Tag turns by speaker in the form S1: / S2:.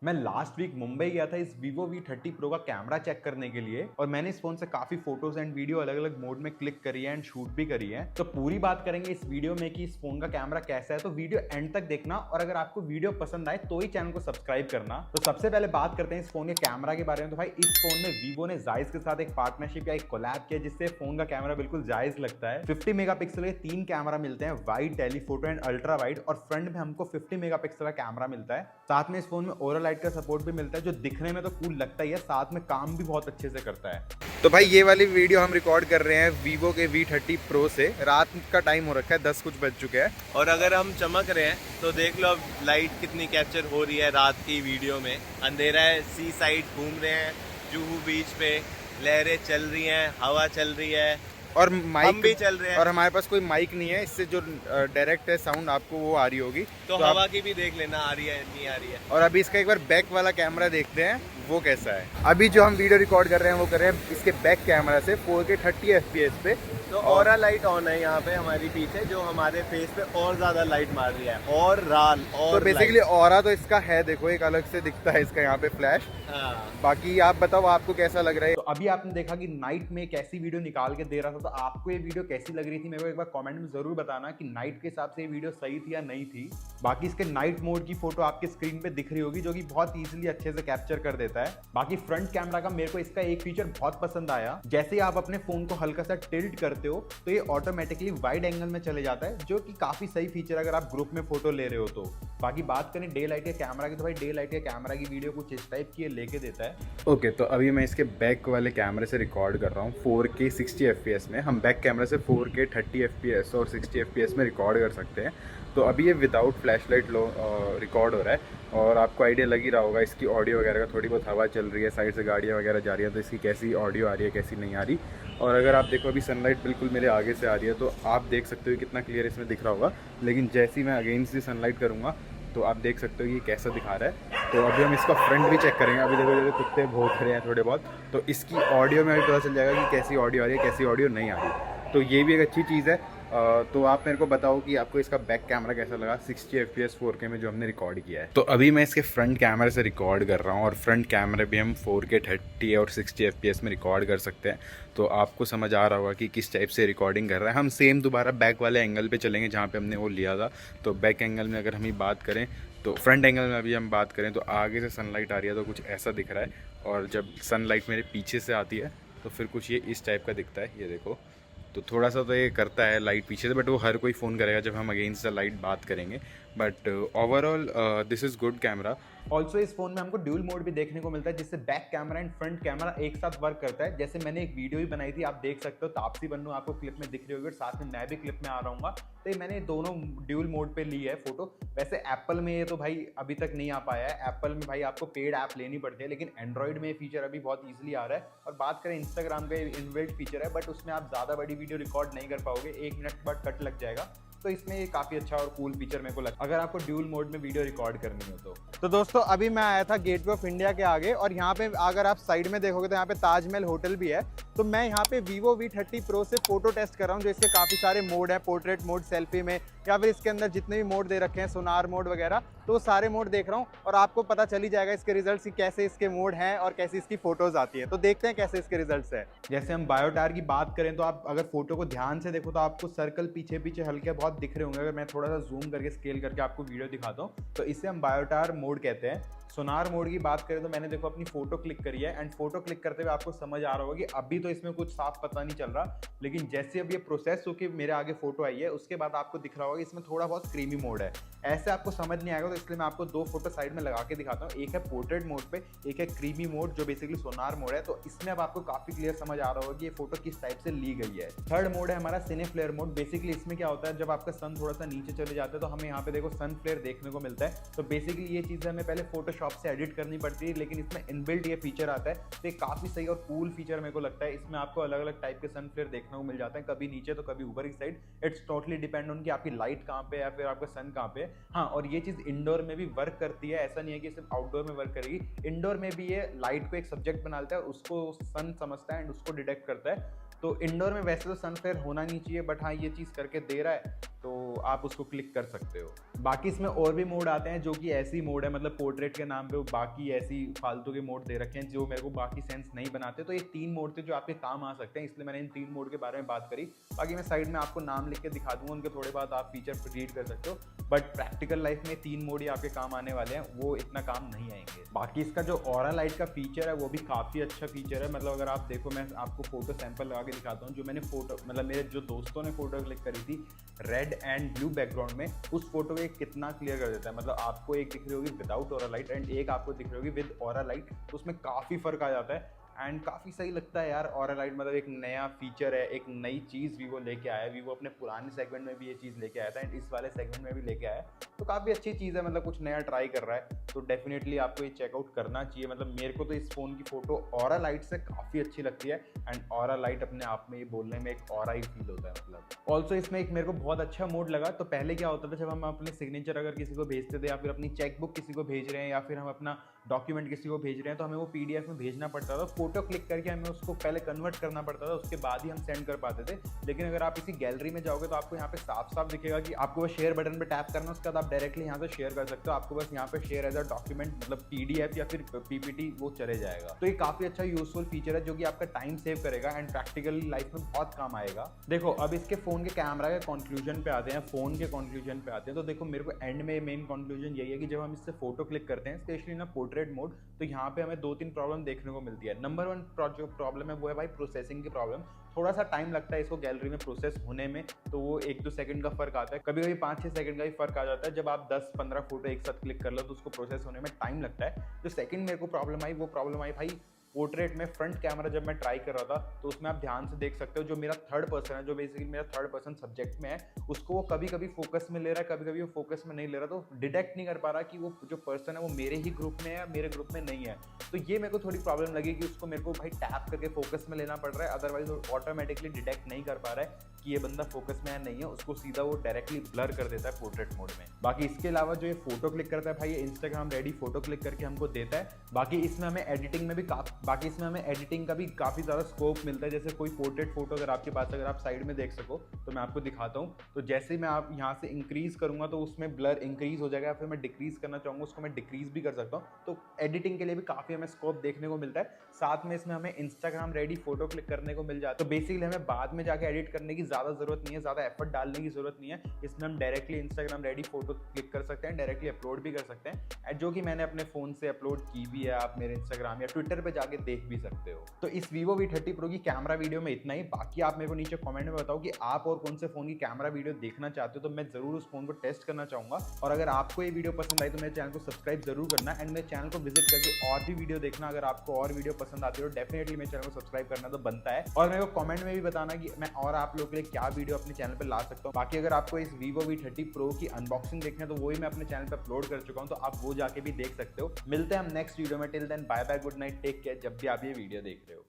S1: मैं last week Mumbai गया था इस Vivo V30 Pro का कैमरा चेक करने के लिए और मैंने इस फोन से काफी फोटोज एंड वीडियो अलग अलग मोड में क्लिक करी है एंड शूट भी करी है। तो पूरी बात करेंगे इस वीडियो में कि इस फोन का कैमरा कैसा है, तो वीडियो एंड तक देखना और अगर आपको वीडियो पसंद आए तो ही चैनल को सब्सक्राइब करना। तो सबसे पहले बात करते हैं इस फोन के कैमरा के बारे में। तो भाई इस फोन में Vivo ने Zeiss के साथ एक पार्टनरशिप या एक कोलैब किया जिससे फोन का कैमरा बिल्कुल जायज लगता है। 50 मेगापिक्सल के 3 कैमरा मिलते हैं, wide, telephoto and ultra wide, और फ्रंट में हमको 50 मेगापिक्सल का कैमरा मिलता है। साथ में इस फोन में ओवरऑल लाइट का सपोर्ट भी मिलता है जो दिखने में तो कूल लगता ही है, साथ में काम भी बहुत अच्छे से करता है।
S2: तो भाई ये वाली वीडियो हम रिकॉर्ड कर रहे हैं Vivo के V30 Pro से। रात का टाइम हो रखा है, 10 कुछ बज चुके हैं
S3: और अगर हम चमक रहे हैं तो देख लो अब लाइट कितनी कैप्चर हो रही है रात की वीडियो में। अंधेरा है, सी साइड घूम रहे हैं, जुहू बीच पे लहरें चल रही हैं, हवा चल रही है
S2: और माइक
S3: हम भी चल रहे हैं।
S2: और हमारे पास कोई माइक नहीं है, इससे जो डायरेक्ट है साउंड आपको वो आ रही होगी।
S3: तो हवा की भी देख लेना आ रही है नहीं आ रही है।
S2: और अभी इसका एक बार बैक वाला कैमरा देखते हैं वो कैसा है। अभी जो हम वीडियो रिकॉर्ड कर रहे हैं वो कर रहे हैं इसके बैक कैमरा से 4K 30 FPS पे।
S3: तो ऑरा लाइट ऑन है यहाँ पे हमारी पीछे, जो हमारे फेस पे और ज्यादा लाइट मार रही है और राल और
S2: तो बेसिकली ऑरा तो इसका है, देखो एक अलग से दिखता है इसका यहाँ पे फ्लैश। बाकी आप बताओ आपको कैसा लग रहा है।
S1: तो अभी आपने देखा कि नाइट में कैसी वीडियो निकाल के दे रहा था, तो आपको ये वीडियो कैसी लग रही थी मेरे को एक बार कमेंट में जरूर बताना कि नाइट के हिसाब से ये वीडियो सही थी या नहीं थी। बाकी इसके नाइट मोड की फोटो आपके स्क्रीन पे दिख रही होगी जो कि बहुत इजीली अच्छे से कैप्चर कर देता है। बाकी फ्रंट कैमरा का मेरे को इसका एक फीचर बहुत पसंद आया, जैसे ही आप अपने फोन को हल्का सा टिल्ट करते हो तो ये ऑटोमेटिकली वाइड एंगल में चले जाता है, जो कि काफी सही फीचर है अगर आप ग्रुप में फोटो ले रहे हो तो। बाकी बात करें डे लाइट के कैमरा की, तो भाई डे लाइट के कैमरा की वीडियो कुछ इस टाइप की लेके देता है।
S2: ओके, तो अभी मैं इसके बैक वाले कैमरे से रिकॉर्ड कर रहा हूँ 4K 60 FPS में। हम बैक कैमरे से 4K 30 FPS और 60 FPS में रिकॉर्ड कर सकते हैं। तो अभी ये विदाउट फ्लैश लाइट रिकॉर्ड हो रहा है और आपको आइडिया लग ही रहा होगा इसकी ऑडियो वगैरह का। थोड़ी बहुत हवा चल रही है, साइड से गाड़ियाँ वगैरह जा रही है, तो इसकी कैसी ऑडियो आ रही है कैसी नहीं आ रही। और अगर आप देखो अभी सनलाइट बिल्कुल मेरे आगे से आ रही है तो आप देख सकते हो कितना क्लियर इसमें दिख रहा होगा। लेकिन जैसे ही मैं अगेंस्ट दी सनलाइट करूँगा तो आप देख सकते हो ये कैसा दिखा रहा है। तो अभी हम इसका फ्रंट भी चेक करेंगे। अभी देखो जैसे कुत्ते भौंक रहे हैं थोड़े बहुत, तो इसकी ऑडियो में अभी पता चल जाएगा कि कैसी ऑडियो आ रही है कैसी ऑडियो नहीं आ रही। तो ये भी एक अच्छी चीज़ है। तो आप मेरे को बताओ कि आपको इसका बैक कैमरा कैसा लगा 60 FPS 4K में जो हमने रिकॉर्ड किया है। तो अभी मैं इसके फ्रंट कैमरे से रिकॉर्ड कर रहा हूँ और फ्रंट कैमरे भी हम 4K 30 और 60 FPS में रिकॉर्ड कर सकते हैं। तो आपको समझ आ रहा होगा कि किस टाइप से रिकॉर्डिंग कर रहा है। हम सेम दोबारा बैक वाले एंगल पे चलेंगे जहाँ पे हमने वो लिया था। तो बैक एंगल में अगर हम बात करें, तो फ्रंट एंगल में अभी हम बात करें तो आगे से सनलाइट आ रही है तो कुछ ऐसा दिख रहा है, और जब सनलाइट मेरे पीछे से आती है तो फिर कुछ ये इस टाइप का दिखता है। ये देखो, तो थोड़ा सा तो ये करता है लाइट पीछे से, बट वो हर कोई फ़ोन करेगा जब हम अगेंस्ट द लाइट बात करेंगे। But overall this is good camera.
S1: Also इस फोन में हमको ड्यूल मोड भी देखने को मिलता है जिससे back camera and front camera एक साथ वर्क करता है। जैसे मैंने एक वीडियो भी बनाई थी, आप देख सकते हो, तापसी बन्नू आपको क्लिप में दिख रही होगी और साथ में मैं भी क्लिप में आ रहा हूँ। तो ये मैंने दोनों ड्यूल मोड पे ली है फोटो। वैसे एप्पल में ये तो भाई अभी तक नहीं आ पाया है। एप्पल में भाई आपको पेड ऐप लेनी पड़ती है, लेकिन एंड्रॉइड में ये फीचर अभी बहुत ईजिली आ रहा है। और बात करें इंस्टाग्राम का इनबिल्ट फीचर है, बट उसमें आप ज़्यादा बड़ी वीडियो रिकॉर्ड नहीं कर पाओगे, 1 मिनट बाद कट लग जाएगा। तो इसमें ये काफ़ी अच्छा और कूल फीचर मेरे को लगा अगर आपको ड्यूल मोड में वीडियो रिकॉर्ड करनी हो तो
S2: दोस्तों अभी मैं आया था गेटवे ऑफ इंडिया के आगे, और यहाँ पे अगर आप साइड में देखोगे तो यहाँ पे ताजमहल होटल भी है। तो मैं यहाँ पे Vivo V30 Pro से फोटो टेस्ट कर रहा हूँ, जो इसके काफ़ी सारे मोड है, पोर्ट्रेट मोड, सेल्फी में, या फिर इसके अंदर जितने भी मोड दे रखे हैं, सोनार मोड वगैरह, तो वो सारे मोड देख रहा हूँ। और आपको पता चल ही जाएगा इसके रिजल्ट्स की कैसे इसके मोड हैं और कैसी इसकी फोटोज आती है। तो देखते हैं कैसे इसके रिजल्ट्स है।
S1: जैसे हम बायोटार की बात करें तो आप अगर फोटो को ध्यान से देखो तो आपको सर्कल पीछे पीछे हल्के बहुत दिख रहे होंगे। अगर मैं थोड़ा सा जूम करके स्केल करके आपको वीडियो दिखाता हूँ तो इसे हम बायोटार मोड कहते हैं। सोनार मोड की बात करें तो मैंने देखो अपनी फोटो क्लिक करी है एंड फोटो क्लिक करते हुए आपको समझ आ रहा होगा कि अभी तो इसमें कुछ साफ पता नहीं चल रहा, लेकिन जैसे अब ये प्रोसेस होकर मेरे आगे फोटो आई है उसके बाद आपको दिख रहा होगा कि इसमें थोड़ा बहुत क्रीमी मोड है। ऐसे आपको समझ नहीं आएगा, तो इसलिए मैं आपको 2 फोटो साइड में लगा के दिखाता हूँ। एक है पोर्ट्रेट मोड पे, एक है क्रीमी मोड जो बेसिकली सोनार मोड है। तो इसमें अब आपको काफी क्लियर समझ आ रहा होगा कि ये फोटो किस टाइप से ली गई है। थर्ड मोड है हमारा सिने फ्लेयर मोड। बेसिकली इसमें क्या होता है, जब आपका सन थोड़ा सा नीचे चले जाता है तो हमें यहाँ पे देखो सन फ्लेयर देखने को मिलता है। तो बेसिकली ये चीज़ हमें पहले फोटोशॉप से एडिट करनी पड़ती है, लेकिन इसमें इनबिल्ट ये फीचर आता है। तो ये काफी सही और कूल फीचर मेरे को लगता है। इसमें आपको अलग अलग टाइप के सन फ्लेयर देखने को मिल जाते हैं, कभी नीचे तो कभी ऊपर की side. It's totally depend on कि आपकी लाइट कहाँ पे है या फिर आपका सन कहाँ पे है। हाँ, और ये चीज़ इंडोर में भी वर्क करती है, ऐसा नहीं है कि सिर्फ आउटडोर में वर्क करेगी। इंडोर में भी ये लाइट को एक सब्जेक्ट बनाता है, उसको सन समझता है एंड उसको डिटेक्ट करता है। तो इंडोर में वैसे तो सन फ्लेयर होना नहीं चाहिए, बट हाँ ये चीज़ करके दे रहा है तो आप उसको क्लिक कर सकते हो। बाकी इसमें और भी मोड आते हैं जो कि ऐसी मोड है, मतलब पोर्ट्रेट के नाम पे वो बाकी ऐसी फालतू के मोड दे रखे हैं जो मेरे को बाकी सेंस नहीं बनाते। तो ये 3 मोड थे जो आपके काम आ सकते हैं, इसलिए मैंने इन 3 मोड के बारे में बात करी। बाकी मैं साइड में आपको नाम लिख के दिखा दूंगा, उनके थोड़े बाद आप फीचर रीड कर सकते हो, बट प्रैक्टिकल लाइफ में 3 मोड ही आपके काम आने वाले हैं, वो इतना काम नहीं आएंगे। बाकी इसका जो ऑरा लाइट का फीचर है वो भी काफ़ी अच्छा फीचर है। मतलब अगर आप देखो, मैं आपको फोटो सैंपल लगा के दिखाता हूँ। जो मैंने फोटो, मतलब मेरे जो दोस्तों ने फोटो क्लिक करी थी रेड एंड ब्लू बैकग्राउंड में, उस फोटो को कितना क्लियर कर देता है। मतलब आपको एक दिख रही होगी विदाउट ऑरा लाइट एंड एक आपको दिख रही होगी विद ऑरा लाइट, तो उसमें काफ़ी फर्क आ जाता है एंड काफ़ी सही लगता है यार। ऑरा लाइट मतलब एक नया फीचर है, एक नई चीज़ वीवो लेके आया है। वीवो अपने पुराने सेगमेंट में भी ये चीज़ लेके आया था एंड इस वाले सेगमेंट में भी लेके आया है, तो काफ़ी अच्छी चीज़ है। मतलब कुछ नया ट्राई कर रहा है, तो डेफिनेटली आपको ये चेकआउट करना चाहिए। मतलब मेरे को तो इस फ़ोन की फ़ोटो ऑरा लाइट से काफ़ी अच्छी लगती है एंड ऑरा लाइट अपने आप में ये बोलने में एक ऑरा ही फील होता है। मतलब ऑल्सो इसमें एक मेरे को बहुत अच्छा मोड लगा। तो पहले क्या होता था, जब हम अपने सिग्नेचर अगर किसी को भेजते थे या फिर अपनी चेकबुक किसी को भेज रहे हैं या फिर हम अपना डॉक्यूमेंट किसी को भेज रहे हैं, तो हमें वो PDF में भेजना पड़ता था। फोटो क्लिक करके हमें उसको पहले कन्वर्ट करना पड़ता था, उसके बाद ही हम सेंड कर पाते थे। लेकिन अगर आप इसी गैलरी में जाओगे तो आपको यहाँ पे साफ साफ दिखेगा कि आपको बस शेयर बटन पे टैप करना, उसके बाद आप डायरेक्टली यहाँ से शेयर कर सकते हो। आपको बस यहाँ पे शेयर एज अ डॉक्यूमेंट, मतलब PDF या फिर PPT वो चले जाएगा। तो ये काफ़ी अच्छा यूजफुल फीचर है जो कि आपका टाइम सेव करेगा एंड प्रैक्टिकल लाइफ में बहुत काम आएगा। देखो अब इसके फ़ोन के कैमरा के कंक्लूजन पे आते हैं, फ़ोन के कंक्लूजन पे आते हैं। तो देखो मेरे को एंड में मेन कंक्लूजन यही है कि जब हम इससे फोटो क्लिक करते हैं, स्पेशली ना पोर्ट्रेट मोड, तो यहाँ पे हमें 2-3 प्रॉब्लम देखने को मिलती है। नंबर 1 जो प्रॉब्लम है वो है भाई प्रोसेसिंग की प्रॉब्लम। थोड़ा सा टाइम लगता है इसको गैलरी में प्रोसेस होने में, तो वो 1-2 सेकंड का फर्क आता है, कभी कभी 5-6 सेकंड का ही फर्क आ जाता है। जब आप 10-15 फोटो एक साथ क्लिक कर लो तो उसको प्रोसेस होने में टाइम लगता है। जो सेकंड मेरे को प्रॉब्लम आई, वो प्रॉब्लम आई भाई पोर्ट्रेट में। फ्रंट कैमरा जब मैं ट्राई कर रहा था तो उसमें आप ध्यान से देख सकते हो, जो मेरा थर्ड पर्सन है, जो बेसिकली मेरा थर्ड पर्सन सब्जेक्ट में है, उसको वो कभी कभी फोकस में ले रहा है, कभी कभी वो फोकस में नहीं ले रहा, तो डिटेक्ट नहीं कर पा रहा कि वो जो पर्सन है वो मेरे ही ग्रुप में है या मेरे ग्रुप में नहीं है। तो ये मेरे को थोड़ी प्रॉब्लम लगी कि उसको मेरे को भाई टैप करके फोकस में लेना पड़ रहा है, अदरवाइज वो ऑटोमेटिकली डिटेक्ट नहीं कर पा रहा है कि ये बंदा फोकस में है नहीं है, उसको सीधा वो डायरेक्टली ब्लर कर देता है पोर्ट्रेट मोड में। बाकी इसके अलावा जो ये फोटो क्लिक करता है भाई, ये इंस्टाग्राम रेडी फोटो क्लिक करके हमको देता है। बाकी इसमें हमें एडिटिंग का भी काफ़ी ज़्यादा स्कोप मिलता है। जैसे कोई पोर्ट्रेट फोटो अगर आपके पास, अगर आप साइड में देख सको तो मैं आपको दिखाता हूँ। तो जैसे मैं आप यहाँ से इंक्रीज़ करूँगा तो उसमें ब्लर इंक्रीज़ हो जाएगा, या फिर मैं डिक्रीज़ करना चाहूँगा उसको मैं डिक्रीज़ भी कर सकता हूँ। तो एडिटिंग के लिए भी काफ़ी हमें स्कोप देखने को मिलता है। साथ में इसमें हमें इंस्टाग्राम रेडी फोटो क्लिक करने को मिल जाता है। तो बेसिकली हमें बाद में जाके एडिट करने की ज़्यादा ज़रूरत नहीं है, ज़्यादा एफर्ट डालने की ज़रूरत नहीं है। इसमें हम directly Instagram ready photo click कर सकते हैं, डायरेक्टली अपलोड भी कर सकते हैं, जो कि मैंने अपने फ़ोन से अपलोड की भी है। आप मेरे इंस्टाग्राम या ट्विटर पर जाके देख भी सकते हो। तो इस Vivo V30 Pro की कैमरा वीडियो में इतना ही। बाकी आप मेरे को नीचे कमेंट में बताओ कि आप और कौन से फ़ोन की कैमरा वीडियो देखना चाहते हो, तो मैं ज़रूर उस फ़ोन को टेस्ट करना चाहूँगा। और अगर आपको ये वीडियो पसंद आई तो मेरे चैनल को सब्सक्राइब जरूर करना एंड मेरे चैनल को विजिट करके और भी वीडियो देखना। अगर आपको और वीडियो पसंद आती है तो डेफिनेटली मेरे चैनल को सब्सक्राइब करना तो बनता है। और मेरे को कमेंट में भी बताना कि मैं और आप लोगों के लिए क्या वीडियो अपने चैनल पर ला सकता हूँ। बाकी अगर आपको इस Vivo V30 Pro की अनबॉक्सिंग देखना है तो वही मैं अपने चैनल पर अपलोड कर चुका हूँ, तो आप वो जाके भी देख सकते हो। मिलते हैं हम नेक्स्ट वीडियो में। Till then bye bye, good night, take care, जब भी आप ये वीडियो देख रहे हो।